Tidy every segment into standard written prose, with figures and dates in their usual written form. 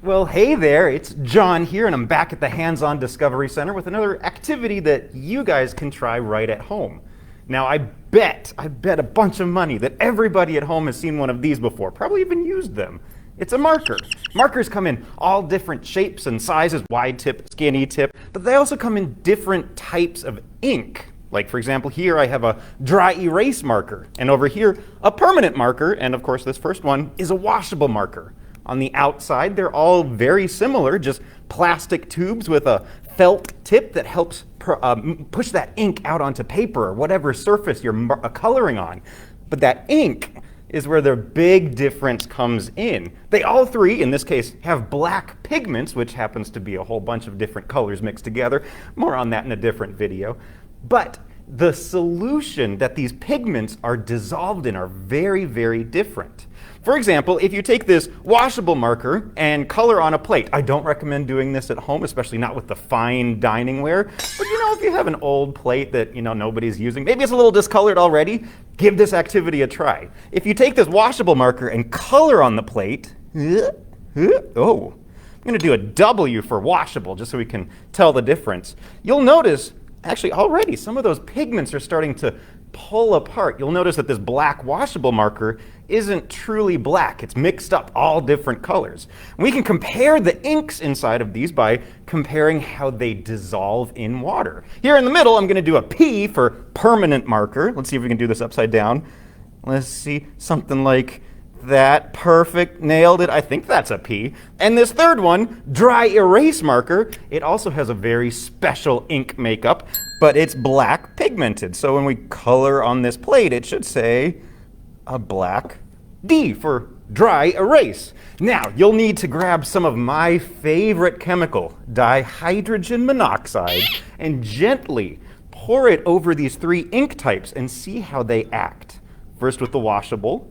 Well, hey there, it's John here, and I'm back at the Hands-On Discovery Center with another activity that you guys can try right at home. Now, I bet a bunch of money that everybody at home has seen one of these before, probably even used them. It's a marker. Markers come in all different shapes and sizes, wide tip, skinny tip, but they also come in different types of ink. Like, for example, here I have a dry erase marker, and over here, a permanent marker, and of course this first one is a washable marker. On the outside, they're all very similar, just plastic tubes with a felt tip that helps push that ink out onto paper or whatever surface you're coloring on. But that ink is where the big difference comes in. They all three, in this case, have black pigments, which happens to be a whole bunch of different colors mixed together. More on that in a different video. But the solution that these pigments are dissolved in are very, very different. For example, if you take this washable marker and color on a plate, I don't recommend doing this at home, especially not with the fine dining ware. But if you have an old plate that nobody's using, maybe it's a little discolored already, give this activity a try. If you take this washable marker and color on the plate, I'm going to do a W for washable just so we can tell the difference. You'll notice, actually already, some of those pigments are starting to pull apart. You'll notice that this black washable marker isn't truly black. It's mixed up all different colors. We can compare the inks inside of these by comparing how they dissolve in water. Here in the middle, I'm going to do a P for permanent marker. Let's see if we can do this upside down. Let's see, something like that. Perfect, nailed it. I think that's a P. And this third one, dry erase marker, it also has a very special ink makeup, but it's black pigmented. So when we color on this plate, it should say a black D for dry erase. Now, you'll need to grab some of my favorite chemical, dihydrogen monoxide, and gently pour it over these three ink types and see how they act. First with the washable.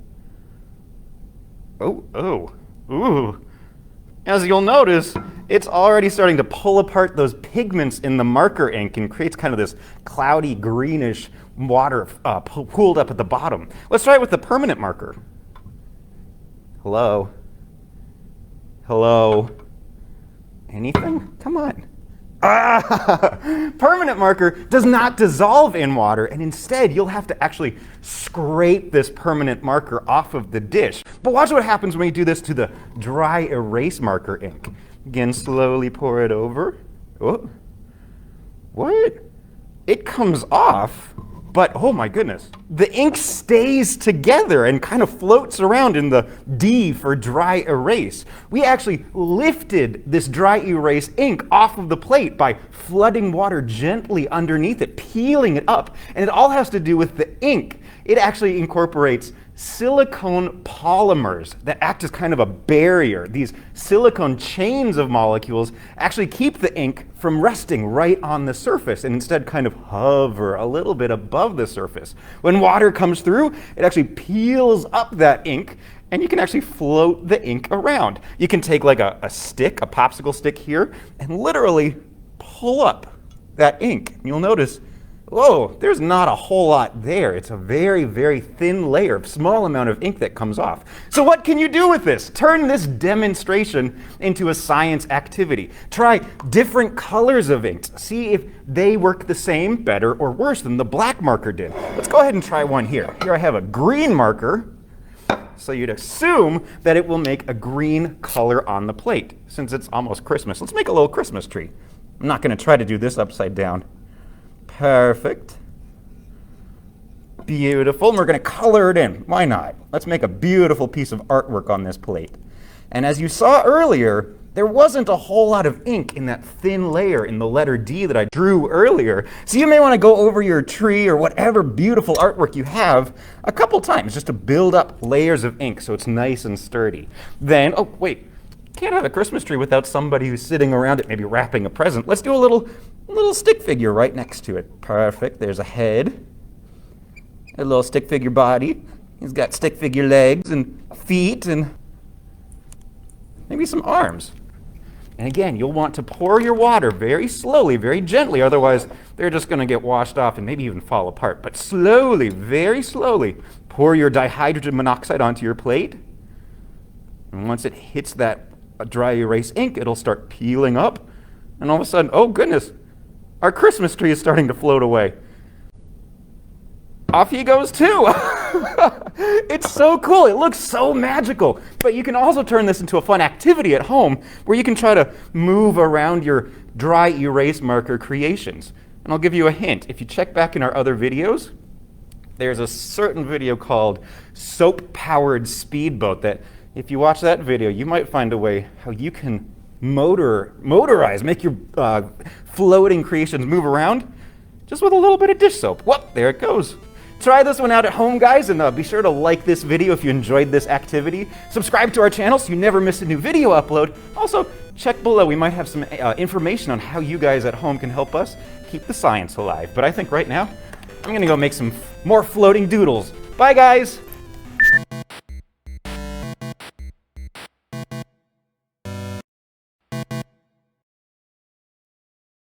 Ooh. As you'll notice, it's already starting to pull apart those pigments in the marker ink and creates kind of this cloudy greenish water pooled up at the bottom. Let's try it with the permanent marker. Hello? Anything? Come on. Permanent marker does not dissolve in water, and instead you'll have to actually scrape this permanent marker off of the dish. But watch what happens when you do this to the dry erase marker ink. Again, slowly pour it over. Oh, what? It comes off, but oh my goodness, the ink stays together and kind of floats around in the D for dry erase. We actually lifted this dry erase ink off of the plate by flooding water gently underneath it, peeling it up, and it all has to do with the ink. It actually incorporates silicone polymers that act as kind of a barrier. These silicone chains of molecules actually keep the ink from resting right on the surface and instead kind of hover a little bit above the surface. When water comes through, it actually peels up that ink, and you can actually float the ink around. You can take like a stick, a popsicle stick here, and literally pull up that ink. You'll notice, whoa, there's not a whole lot there. It's a very, very thin layer, small amount of ink that comes off. So what can you do with this? Turn this demonstration into a science activity. Try different colors of inks. See if they work the same, better, or worse than the black marker did. Let's go ahead and try one here. Here I have a green marker. So you'd assume that it will make a green color on the plate. Since it's almost Christmas, let's make a little Christmas tree. I'm not going to try to do this upside down. Perfect. Beautiful. And we're going to color it in. Why not? Let's make a beautiful piece of artwork on this plate. And as you saw earlier, there wasn't a whole lot of ink in that thin layer in the letter D that I drew earlier. So you may want to go over your tree or whatever beautiful artwork you have a couple times just to build up layers of ink so it's nice and sturdy. Then, oh wait, can't have a Christmas tree without somebody who's sitting around it, maybe wrapping a present. Let's do a little stick figure right next to it. Perfect. There's a head, a little stick figure body. He's got stick figure legs and feet and maybe some arms. And again, you'll want to pour your water very slowly, very gently, otherwise they're just going to get washed off and maybe even fall apart. But slowly, very slowly, pour your dihydrogen monoxide onto your plate. And once it hits that dry erase ink, it'll start peeling up, and all of a sudden, oh goodness, our Christmas tree is starting to float away. Off he goes too. It's so cool. It looks so magical. But you can also turn this into a fun activity at home where you can try to move around your dry erase marker creations. And I'll give you a hint. If you check back in our other videos, there's a certain video called Soap-Powered Speedboat that if you watch that video, you might find a way how you can motorize, make your floating creations move around just with a little bit of dish soap. Whoop, there it goes. Try this one out at home, guys, and be sure to like this video if you enjoyed this activity. Subscribe to our channel so you never miss a new video upload. Also, check below. We might have some information on how you guys at home can help us keep the science alive. But I think right now, I'm going to go make some more floating doodles. Bye, guys!